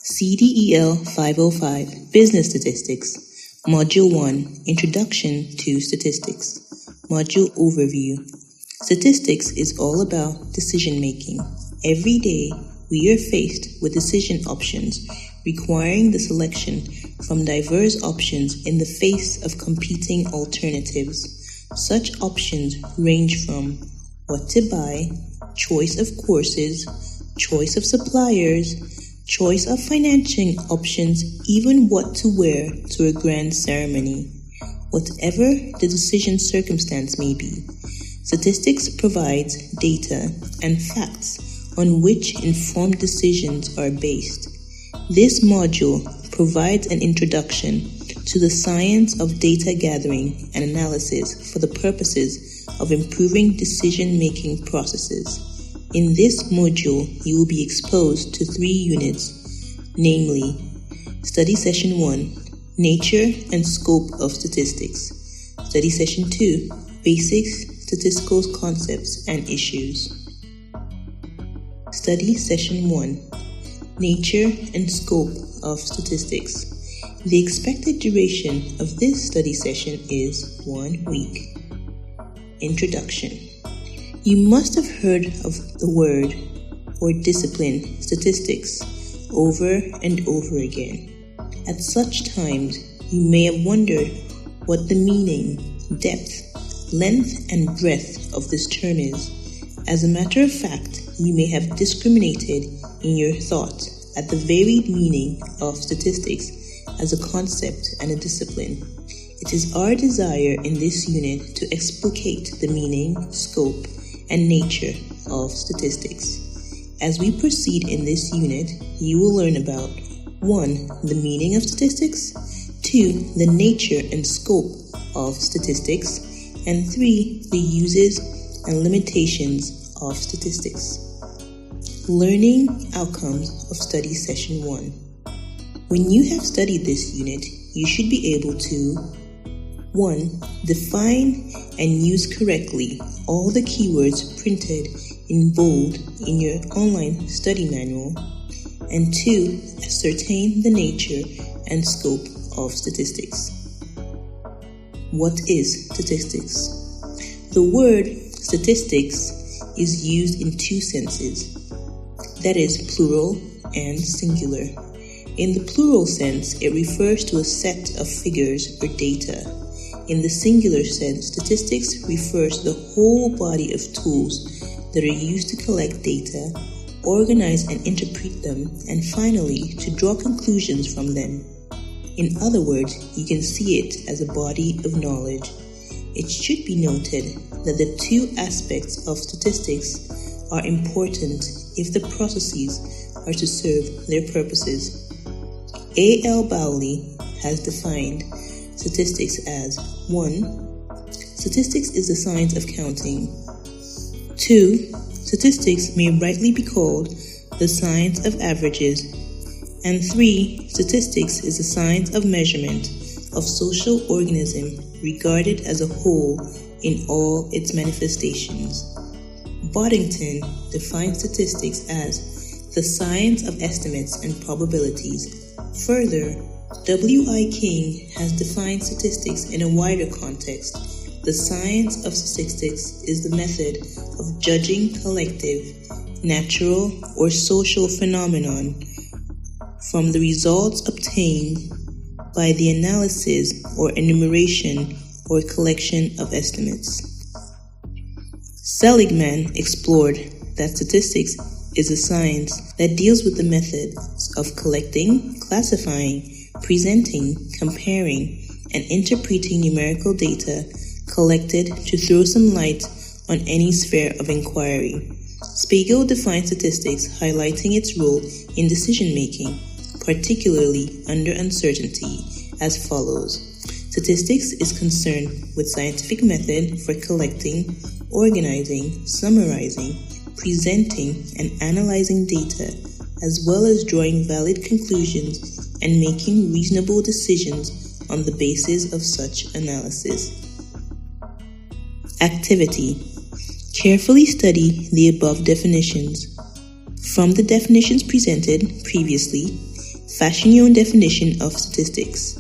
CDeL 505 Business Statistics Module 1 Introduction to Statistics Module Overview. Statistics is all about decision making. Every day we are faced with decision options requiring the selection from diverse options in the face of competing alternatives. Such options range from what to buy, choice of courses, choice of suppliers, choice of financing options, even what to wear to a grand ceremony. Whatever the decision circumstance may be, statistics provides data and facts on which informed decisions are based. This module provides an introduction to the science of data gathering and analysis for the purposes of improving decision-making processes. In this module, you will be exposed to 3 units, namely, Study Session 1, Nature and Scope of Statistics, Study Session 2, Basic Statistical Concepts and Issues. Study Session 1, Nature and Scope of Statistics. The expected duration of this study session is 1 week. Introduction. You must have heard of the word or discipline statistics over and over again. At such times, you may have wondered what the meaning, depth, length, and breadth of this term is. As a matter of fact, you may have discriminated in your thought at the varied meaning of statistics as a concept and a discipline. It is our desire in this unit to explicate the meaning, scope, and nature of statistics. As we proceed in this unit, you will learn about 1. The meaning of statistics, 2. The nature and scope of statistics, and 3. The uses and limitations of statistics. Learning outcomes of study session 1. When you have studied this unit, you should be able to 1. Define and use correctly all the keywords printed in bold in your online study manual. And 2. Ascertain the nature and scope of statistics. What is statistics? The word statistics is used in 2 senses. That is plural and singular. In the plural sense, it refers to a set of figures or data. In the singular sense, statistics refers to the whole body of tools that are used to collect data, organize and interpret them, and finally, to draw conclusions from them. In other words, you can see it as a body of knowledge. It should be noted that the 2 aspects of statistics are important if the processes are to serve their purposes. A.L. Bowley has defined statistics as 1. Statistics is the science of counting. 2. Statistics may rightly be called the science of averages. And 3. Statistics is the science of measurement of social organism regarded as a whole in all its manifestations. Boddington defines statistics as the science of estimates and probabilities. Further, W.I. King has defined statistics in a wider context. The science of statistics is the method of judging collective, natural, or social phenomenon from the results obtained by the analysis or enumeration or collection of estimates. Seligman explored that statistics is a science that deals with the methods of collecting, classifying, presenting, comparing, and interpreting numerical data collected to throw some light on any sphere of inquiry. Spiegel defines statistics highlighting its role in decision-making, particularly under uncertainty, as follows. Statistics is concerned with scientific method for collecting, organizing, summarizing, presenting, and analyzing data, as well as drawing valid conclusions and making reasonable decisions on the basis of such analysis. Activity. Carefully study the above definitions. From the definitions presented previously, Fashion your own definition of statistics.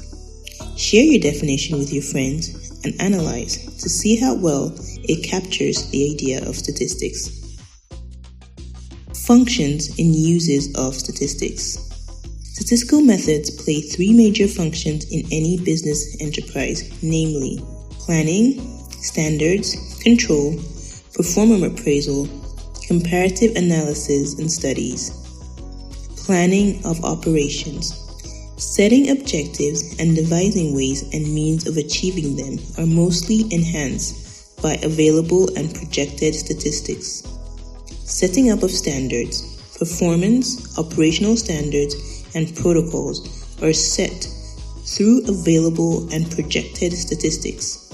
Share your definition with your friends and analyze to see how well it captures the idea of statistics. Functions and uses of statistics. Statistical methods play three major functions in any business enterprise, namely planning, standards, control, performance appraisal, comparative analysis and studies. Planning of operations. Setting objectives and devising ways and means of achieving them are mostly enhanced by available and projected statistics. Setting up of standards. Performance, operational standards, and protocols are set through available and projected statistics.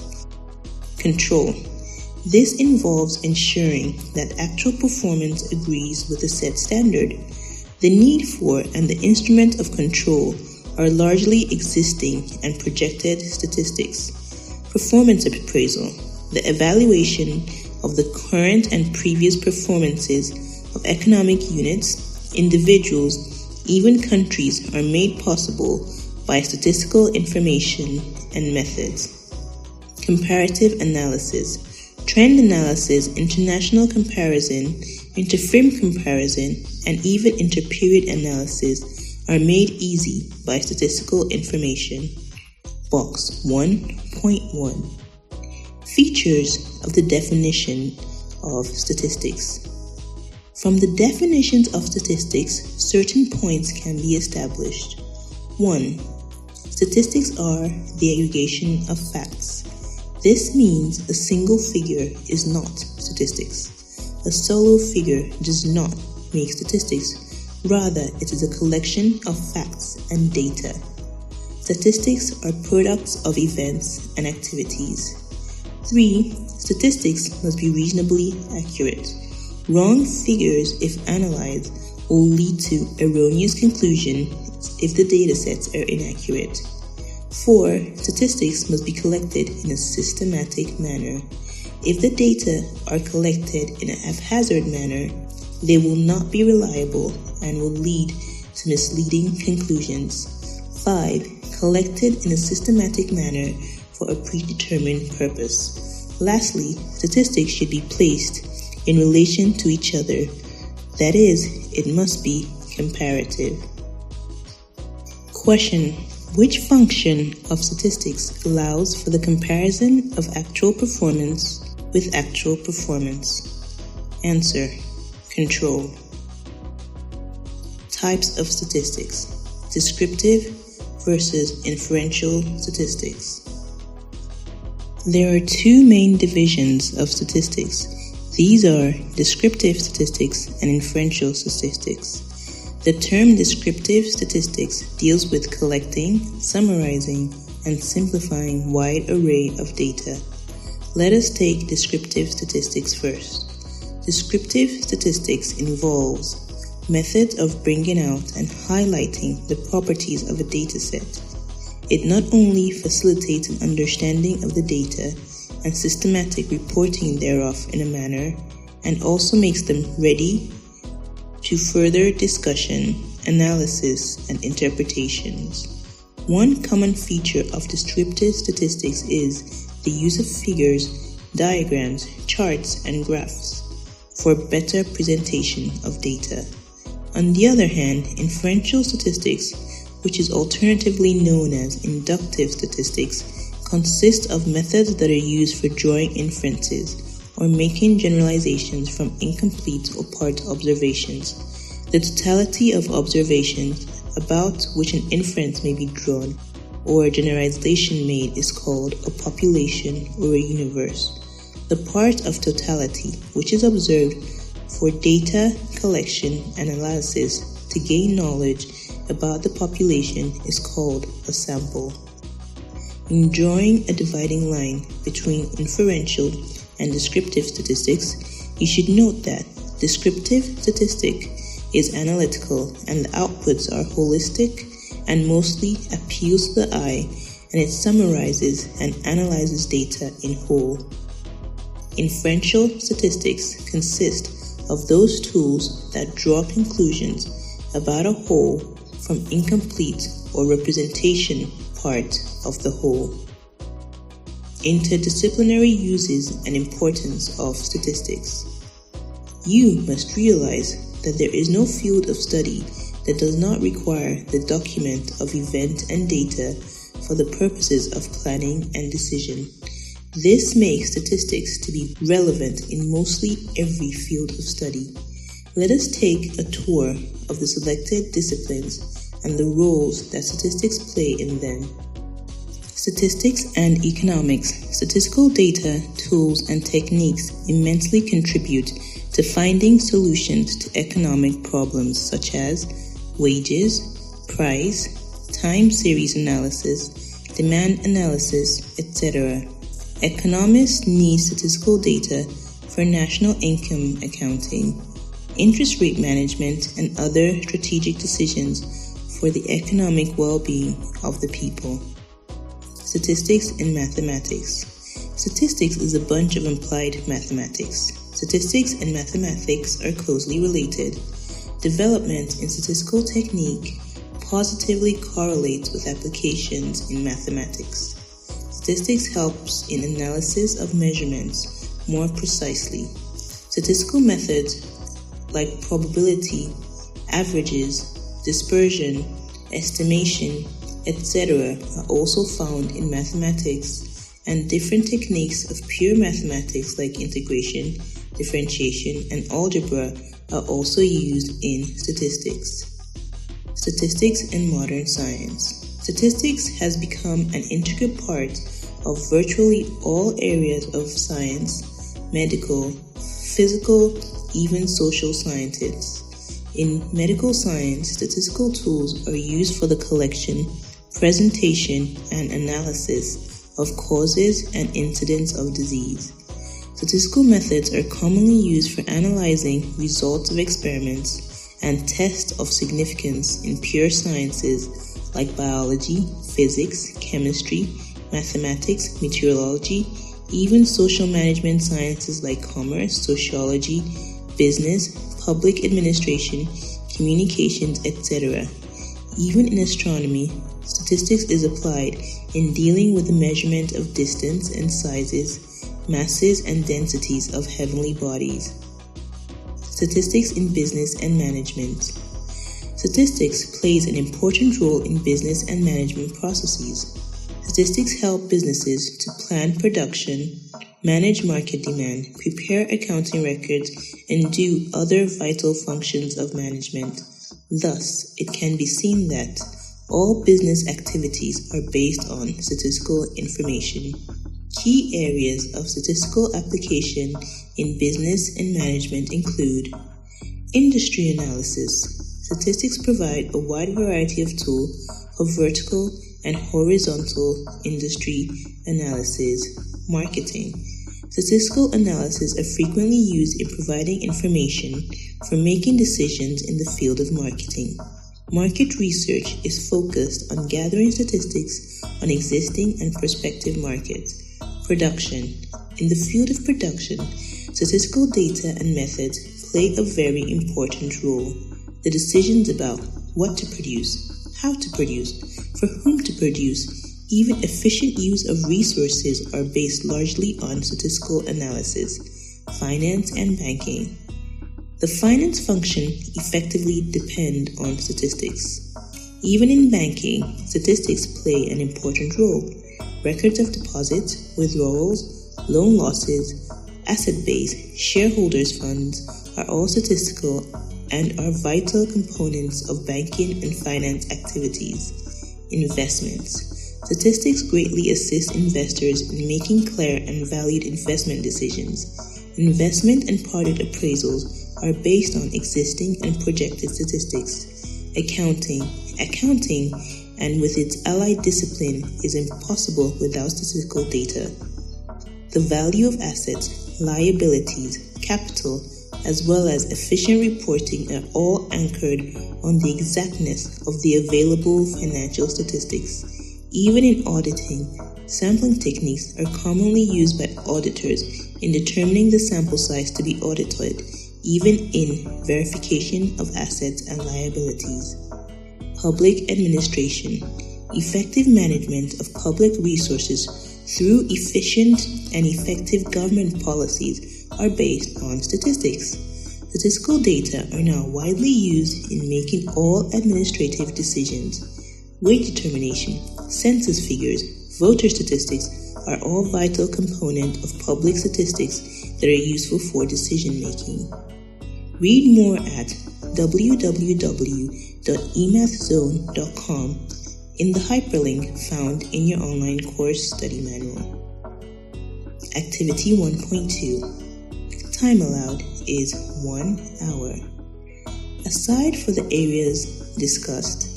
Control. This involves ensuring that actual performance agrees with the set standard. The need for and the instrument of control are largely existing and projected statistics. Performance appraisal. The evaluation of the current and previous performances of economic units, individuals, even countries are made possible by statistical information and methods. Comparative analysis. Trend analysis, international comparison, inter-firm comparison, and even inter-period analysis are made easy by statistical information. Box 1.1. Features of the definition of statistics. From the definitions of statistics, certain points can be established. 1. Statistics are the aggregation of facts. This means a single figure is not statistics. A solo figure does not make statistics. Rather, it is a collection of facts and data. Statistics are products of events and activities. 3. Statistics must be reasonably accurate. Wrong figures, if analyzed, will lead to erroneous conclusions if the data sets are inaccurate. 4. Statistics must be collected in a systematic manner. If the data are collected in a haphazard manner, they will not be reliable and will lead to misleading conclusions. 5. Collected in a systematic manner for a predetermined purpose. Lastly, statistics should be placed in relation to each other. That is, it must be comparative. Question: which function of statistics allows for the comparison of actual performance with actual performance? Answer: control. Types of statistics: descriptive versus inferential statistics. There are two main divisions of statistics. These are descriptive statistics and inferential statistics. The term descriptive statistics deals with collecting, summarizing, and simplifying a wide array of data. Let us take descriptive statistics first. Descriptive statistics involves methods of bringing out and highlighting the properties of a dataset. It not only facilitates an understanding of the data and systematic reporting thereof in a manner, and also makes them ready to further discussion, analysis, and interpretations. One common feature of descriptive statistics is the use of figures, diagrams, charts, and graphs for better presentation of data. On the other hand, inferential statistics, which is alternatively known as inductive statistics, consist of methods that are used for drawing inferences or making generalizations from incomplete or part observations. The totality of observations about which an inference may be drawn or a generalization made is called a population or a universe. The part of totality which is observed for data collection and analysis to gain knowledge about the population is called a sample. In drawing a dividing line between inferential and descriptive statistics, you should note that descriptive statistic is analytical and the outputs are holistic and mostly appeals to the eye, and it summarizes and analyzes data in whole. Inferential statistics consist of those tools that draw conclusions about a whole from incomplete or representation part of the whole. Interdisciplinary uses and importance of statistics. You must realize that there is no field of study that does not require the document of event and data for the purposes of planning and decision. This makes statistics to be relevant in mostly every field of study. Let us take a tour of the selected disciplines and the roles that statistics play in them. Statistics and economics. Statistical data, tools, and techniques immensely contribute to finding solutions to economic problems such as wages, price, time series analysis, demand analysis, etc. Economists need statistical data for national income accounting, interest rate management, and other strategic decisions for the economic well-being of the people. Statistics and mathematics. Statistics is a bunch of implied mathematics. Statistics and mathematics are closely related. Development in statistical technique positively correlates with applications in mathematics. Statistics helps in analysis of measurements more precisely. Statistical methods like probability, averages, dispersion, estimation, etc. are also found in mathematics, and different techniques of pure mathematics like integration, differentiation, and algebra are also used in statistics. Statistics and modern science. Statistics has become an integral part of virtually all areas of science, medical, physical, even social sciences. In medical science, statistical tools are used for the collection, presentation, and analysis of causes and incidents of disease. Statistical methods are commonly used for analyzing results of experiments and tests of significance in pure sciences like biology, physics, chemistry, mathematics, meteorology, even social management sciences like commerce, sociology, business, public administration, communications, etc. Even in astronomy, statistics is applied in dealing with the measurement of distance and sizes, masses and densities of heavenly bodies. Statistics in business and management. Statistics plays an important role in business and management processes. Statistics help businesses to plan production, manage market demand, prepare accounting records, and do other vital functions of management. Thus, it can be seen that all business activities are based on statistical information. Key areas of statistical application in business and management include industry analysis. Statistics provide a wide variety of tools for vertical and horizontal industry analysis. Marketing. Statistical analysis are frequently used in providing information for making decisions in the field of marketing. Market research is focused on gathering statistics on existing and prospective markets. Production. In the field of production, statistical data and methods play a very important role. The decisions about what to produce, how to produce, for whom to produce, even efficient use of resources are based largely on statistical analysis. Finance and banking. The finance function effectively depend on statistics. Even in banking, statistics play an important role. Records of deposits, withdrawals, loan losses, asset base, shareholders' funds are all statistical and are vital components of banking and finance activities. Investments. Statistics greatly assist investors in making clear and valued investment decisions. Investment and product appraisals are based on existing and projected statistics. Accounting, and with its allied discipline, is impossible without statistical data. The value of assets, liabilities, capital, as well as efficient reporting are all anchored on the exactness of the available financial statistics. Even in auditing, sampling techniques are commonly used by auditors in determining the sample size to be audited, even in verification of assets and liabilities. public administration, effective management of public resources through efficient and effective government policies are based on statistics. Statistical data are now widely used in making all administrative decisions. Wage determination, census figures, voter statistics are all vital components of public statistics that are useful for decision making. Read more at www.emathzone.com in the hyperlink found in your online course study manual. Activity 1.2. Time allowed is 1 hour. Aside from the areas discussed,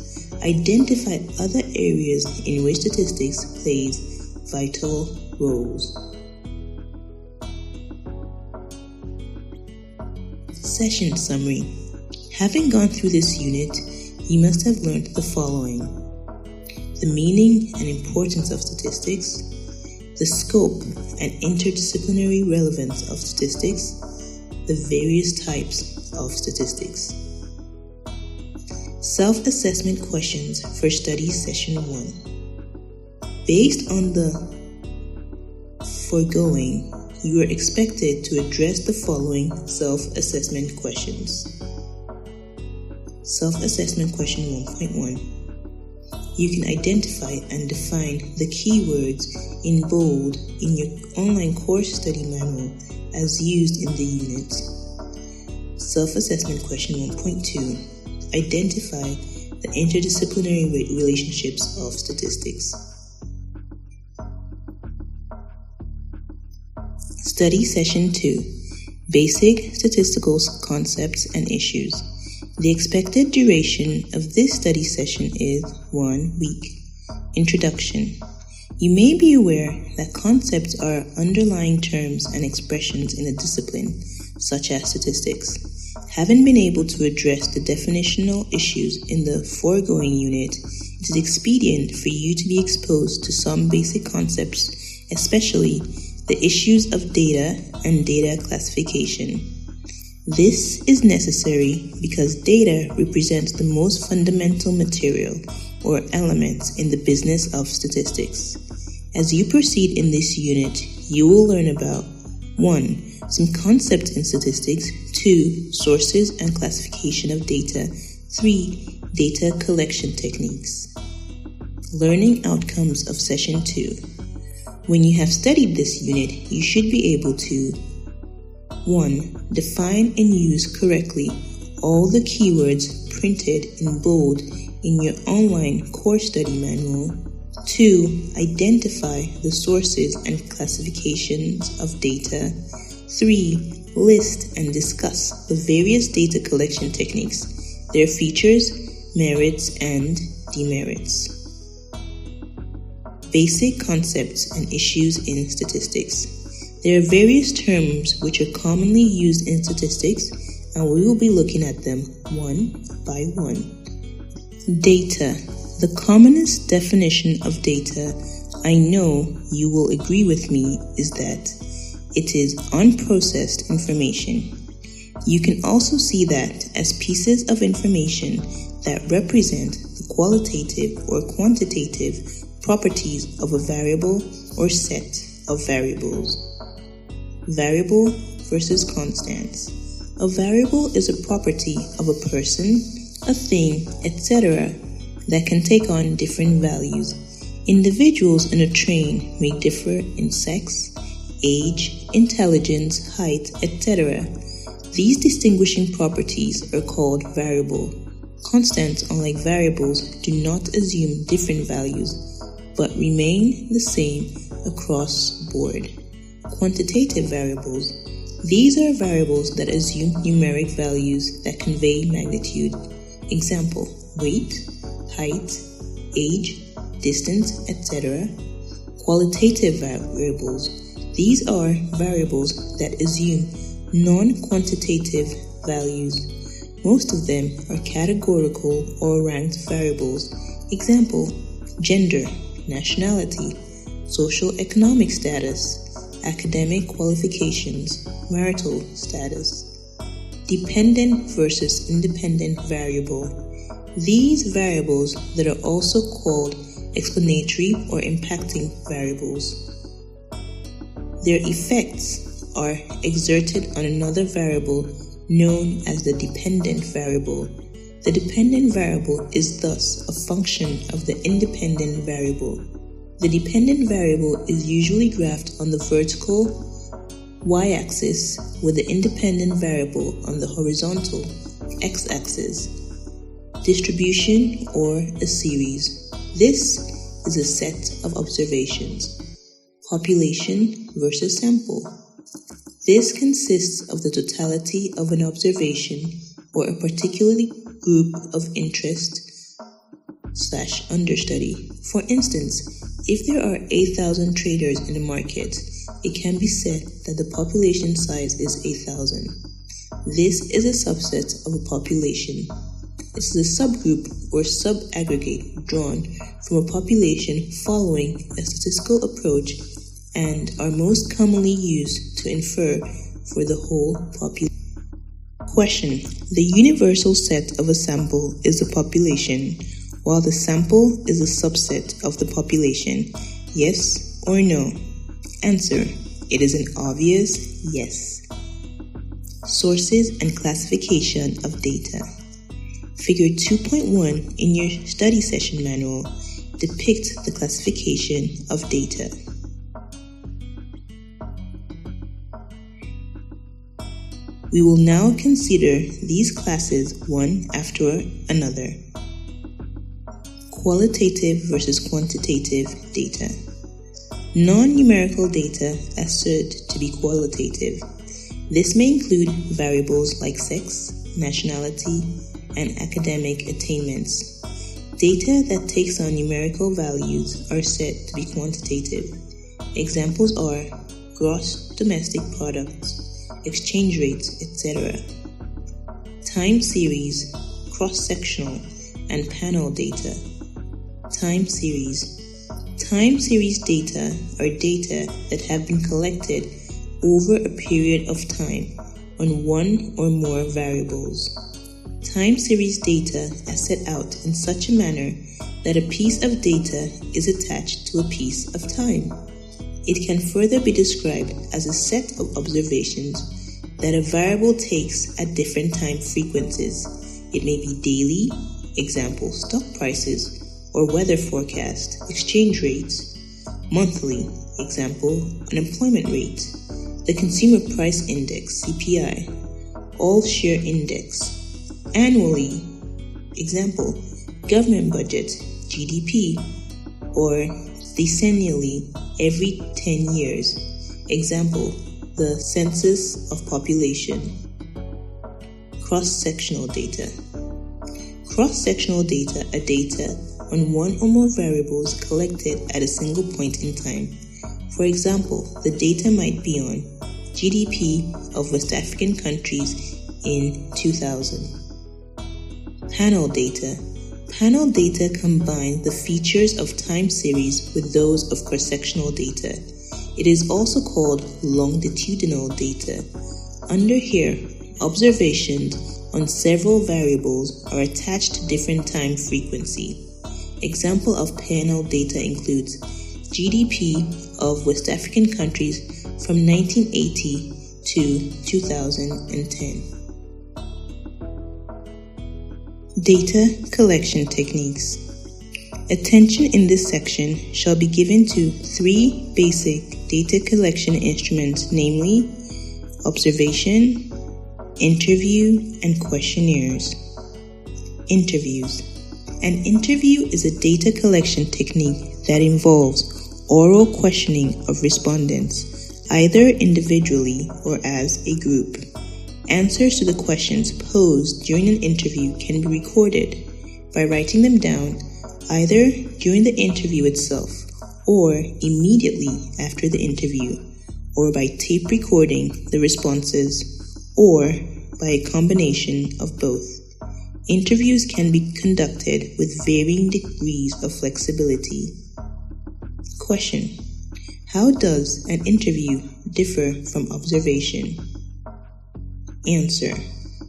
identify other areas in which statistics plays vital roles. Session summary. Having gone through this unit, you must have learned the following: the meaning and importance of statistics, the scope and interdisciplinary relevance of statistics, the various types of statistics. Self-assessment questions for study session 1. Based on the foregoing, you are expected to address the following self-assessment questions. Self-assessment question 1.1. You can identify and define the keywords in bold in your online course study manual as used in the unit. Self-assessment question 1.2. Identify the interdisciplinary relationships of statistics. Study session 2. Basic statistical concepts and issues. The expected duration of this study session is 1 week. Introduction. You may be aware that concepts are underlying terms and expressions in a discipline, such as statistics. Having been able to address the definitional issues in the foregoing unit, it is expedient for you to be exposed to some basic concepts, especially the issues of data and data classification. This is necessary because data represents the most fundamental material or elements in the business of statistics. As you proceed in this unit, you will learn about 1. Some concepts in statistics, 2. Sources and classification of data, 3. Data collection techniques. Learning outcomes of session 2. When you have studied this unit, you should be able to 1. Define and use correctly all the keywords printed in bold in your online course study manual. 2. Identify the sources and classifications of data. 3. List and discuss the various data collection techniques, their features, merits, and demerits. Basic concepts and issues in statistics. There are various terms which are commonly used in statistics, and we will be looking at them one by one. Data. The commonest definition of data, I know you will agree with me, is that it is unprocessed information. You can also see that as pieces of information that represent the qualitative or quantitative properties of a variable or set of variables. Variable versus constants. A variable is a property of a person, a thing, etc. that can take on different values. Individuals in a train may differ in sex, age, intelligence, height, etc. These distinguishing properties are called variable. Constants, unlike variables, do not assume different values, but remain the same across board. Quantitative variables. These are variables that assume numeric values that convey magnitude. Example, weight, height, age, distance, etc. Qualitative variables. These are variables that assume non-quantitative values. Most of them are categorical or ranked variables. Example, gender, nationality, social-economic status, academic qualifications, marital status. Dependent versus independent variable. These variables that are also called explanatory or impacting variables. Their effects are exerted on another variable known as the dependent variable. The dependent variable is thus a function of the independent variable. The dependent variable is usually graphed on the vertical y-axis with the independent variable on the horizontal x-axis. Distribution or a series. This is a set of observations. Population versus sample. This consists of the totality of an observation or a particular group of interest/understudy. For instance, if there are 8,000 traders in a market, it can be said that the population size is 8,000. This is a subset of a population. It is a subgroup or sub-aggregate drawn from a population following a statistical approach and are most commonly used to infer for the whole population. Question. The universal set of a sample is the population, while the sample is a subset of the population. Yes or no? Answer. It is an obvious yes. Sources and classification of data. Figure 2.1 in your study session manual depicts the classification of data. We will now consider these classes one after another. Qualitative versus quantitative data. Non-numerical data are said to be qualitative. This may include variables like sex, nationality, and academic attainments. Data that takes on numerical values are said to be quantitative. Examples are gross domestic product, exchange rates, etc. Time series, cross-sectional, and panel data. Time series. Time series data are data that have been collected over a period of time on one or more variables. Time series data are set out in such a manner that a piece of data is attached to a piece of time. It can further be described as a set of observations that a variable takes at different time frequencies. It may be daily, example stock prices, or weather forecast, exchange rates, monthly, example unemployment rate, the consumer price index, CPI, all share index, annually, example government budget, GDP, or decennially, every 10 years, example the census of population. Cross-sectional data. Cross-sectional data are data on one or more variables collected at a single point in time. For example, the data might be on GDP of West African countries in 2000. Panel data. Panel data combine the features of time series with those of cross-sectional data. It is also called longitudinal data. Under here, observations on several variables are attached to different time frequency. Example of panel data includes GDP of West African countries from 1980 to 2010. Data collection techniques. Attention in this section shall be given to three basic data collection instruments, namely observation, interview, and questionnaires. Interviews. An interview is a data collection technique that involves oral questioning of respondents, either individually or as a group. Answers to the questions posed during an interview can be recorded by writing them down either during the interview itself or immediately after the interview, or by tape recording the responses, or by a combination of both. Interviews can be conducted with varying degrees of flexibility. Question. How does an interview differ from observation? Answer.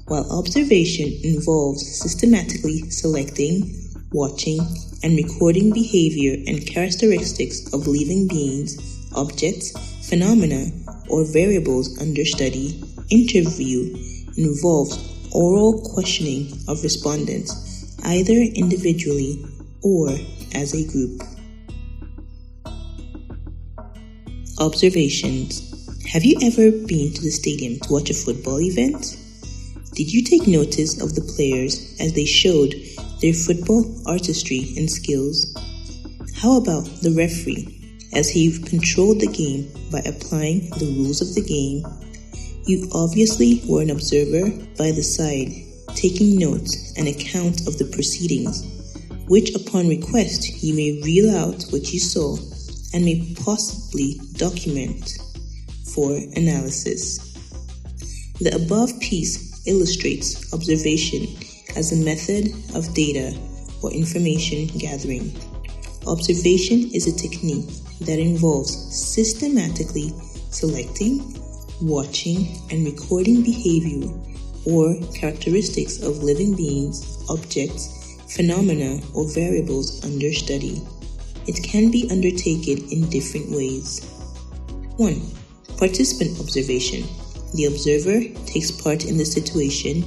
While observation involves systematically selecting, watching, and recording behavior and characteristics of living beings, objects, phenomena, or variables under study, interview involves oral questioning of respondents, either individually or as a group. Observations. Have you ever been to the stadium to watch a football event? Did you take notice of the players as they showed their football artistry and skills? How about the referee as he controlled the game by applying the rules of the game? You obviously were an observer by the side, taking notes and account of the proceedings, which upon request you may reel out what you saw and may possibly document for analysis. The above piece illustrates observation as a method of data or information gathering. Observation is a technique that involves systematically selecting, watching, and recording behavior or characteristics of living beings, objects, phenomena, or variables under study. It can be undertaken in different ways. 1. Participant observation. The observer takes part in the situation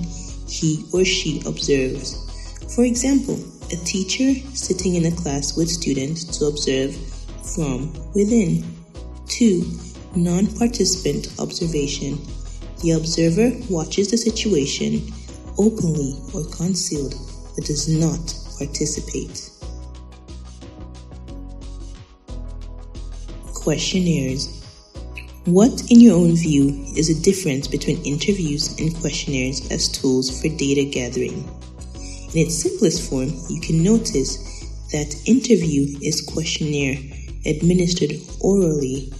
he or she observes. For example, a teacher sitting in a class with students to observe from within. 2. Non-participant observation. The observer watches the situation openly or concealed but does not participate. Questionnaires. What, in your own view, is the difference between interviews and questionnaires as tools for data gathering? In its simplest form, you can notice that interview is questionnaire administered orally,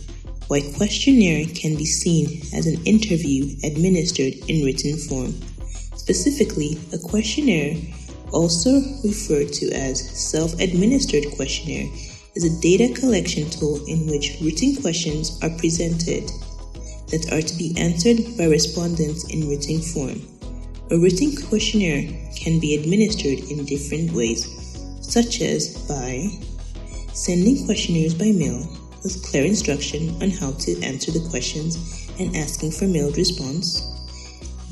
while questionnaire can be seen as an interview administered in written form. Specifically, a questionnaire, also referred to as self-administered questionnaire, is a data collection tool in which written questions are presented that are to be answered by respondents in written form. A written questionnaire can be administered in different ways, such as by sending questionnaires by mail with clear instruction on how to answer the questions and asking for mailed response,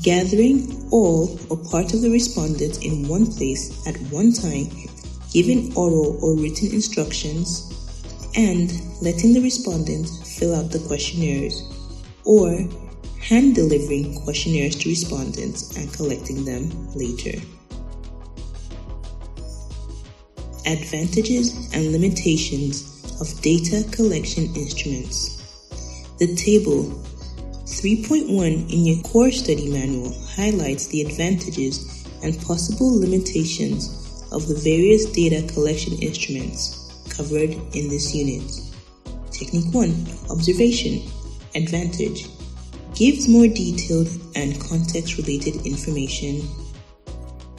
gathering all or part of the respondents in one place at one time, giving oral or written instructions, and letting the respondents fill out the questionnaires, or hand-delivering questionnaires to respondents and collecting them later. Advantages and limitations of data collection instruments. The table 3.1 in your core study manual highlights the advantages and possible limitations of the various data collection instruments covered in this unit. Technique 1. Observation. Advantage. Gives more detailed and context-related information.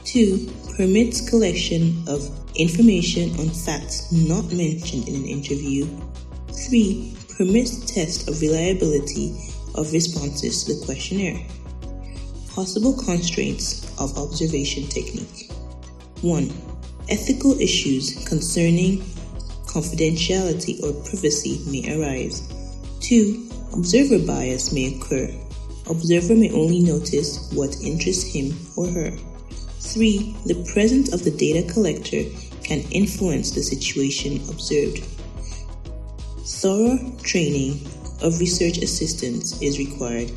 2. Permits collection of information on facts not mentioned in an interview. 3. Permits test of reliability of responses to the questionnaire. Possible constraints of observation technique. 1. Ethical issues concerning confidentiality or privacy may arise. 2. Observer bias may occur. Observer may only notice what interests him or her. 3. The presence of the data collector can influence the situation observed. Thorough training of research assistants is required,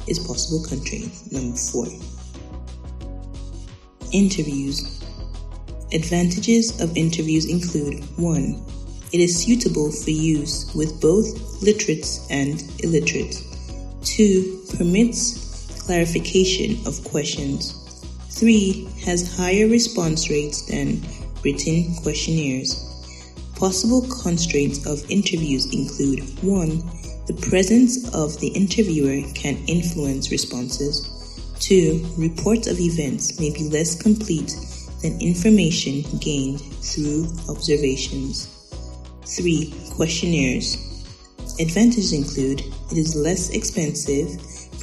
is possible constraint. Number 4. Interviews. Advantages of interviews include 1. It is suitable for use with both literates and illiterates. 2. Permits clarification of questions. 3. Has higher response rates than written questionnaires. Possible constraints of interviews include 1. The presence of the interviewer can influence responses. 2. Reports of events may be less complete than information gained through observations. 3. Questionnaires. Advantages include it is less expensive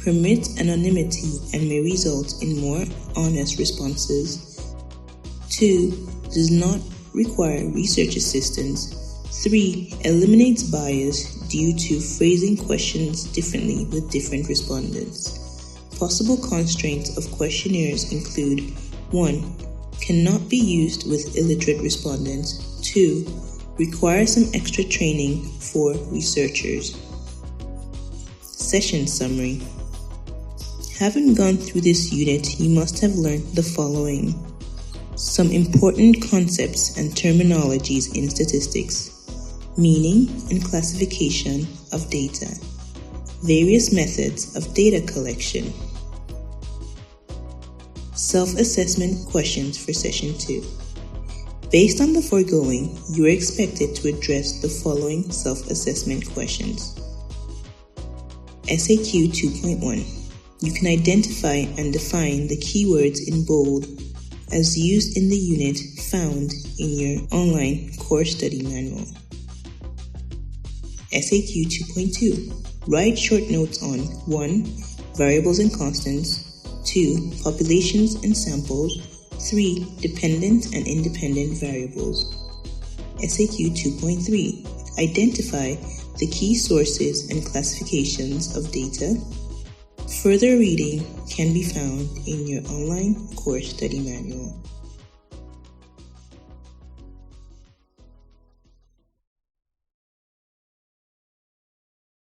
permits anonymity and may result in more honest responses. 2. Does not require research assistance. 3. Eliminates bias due to phrasing questions differently with different respondents. Possible constraints of questionnaires include 1. Cannot be used with illiterate respondents. 2. Require some extra training for researchers. Session Summary. Having gone through this unit, you must have learned the following. Some important concepts and terminologies in statistics. Meaning and classification of data. Various methods of data collection. Self-assessment questions for Session 2. Based on the foregoing, you are expected to address the following self-assessment questions. SAQ 2.1. You can identify and define the keywords in bold as used in the unit found in your online course study manual. SAQ 2.2. Write short notes on 1. Variables and constants. 2. Populations and samples. 3. Dependent and independent variables. SAQ 2.3. Identify the key sources and classifications of data. Further reading can be found in your online course study manual.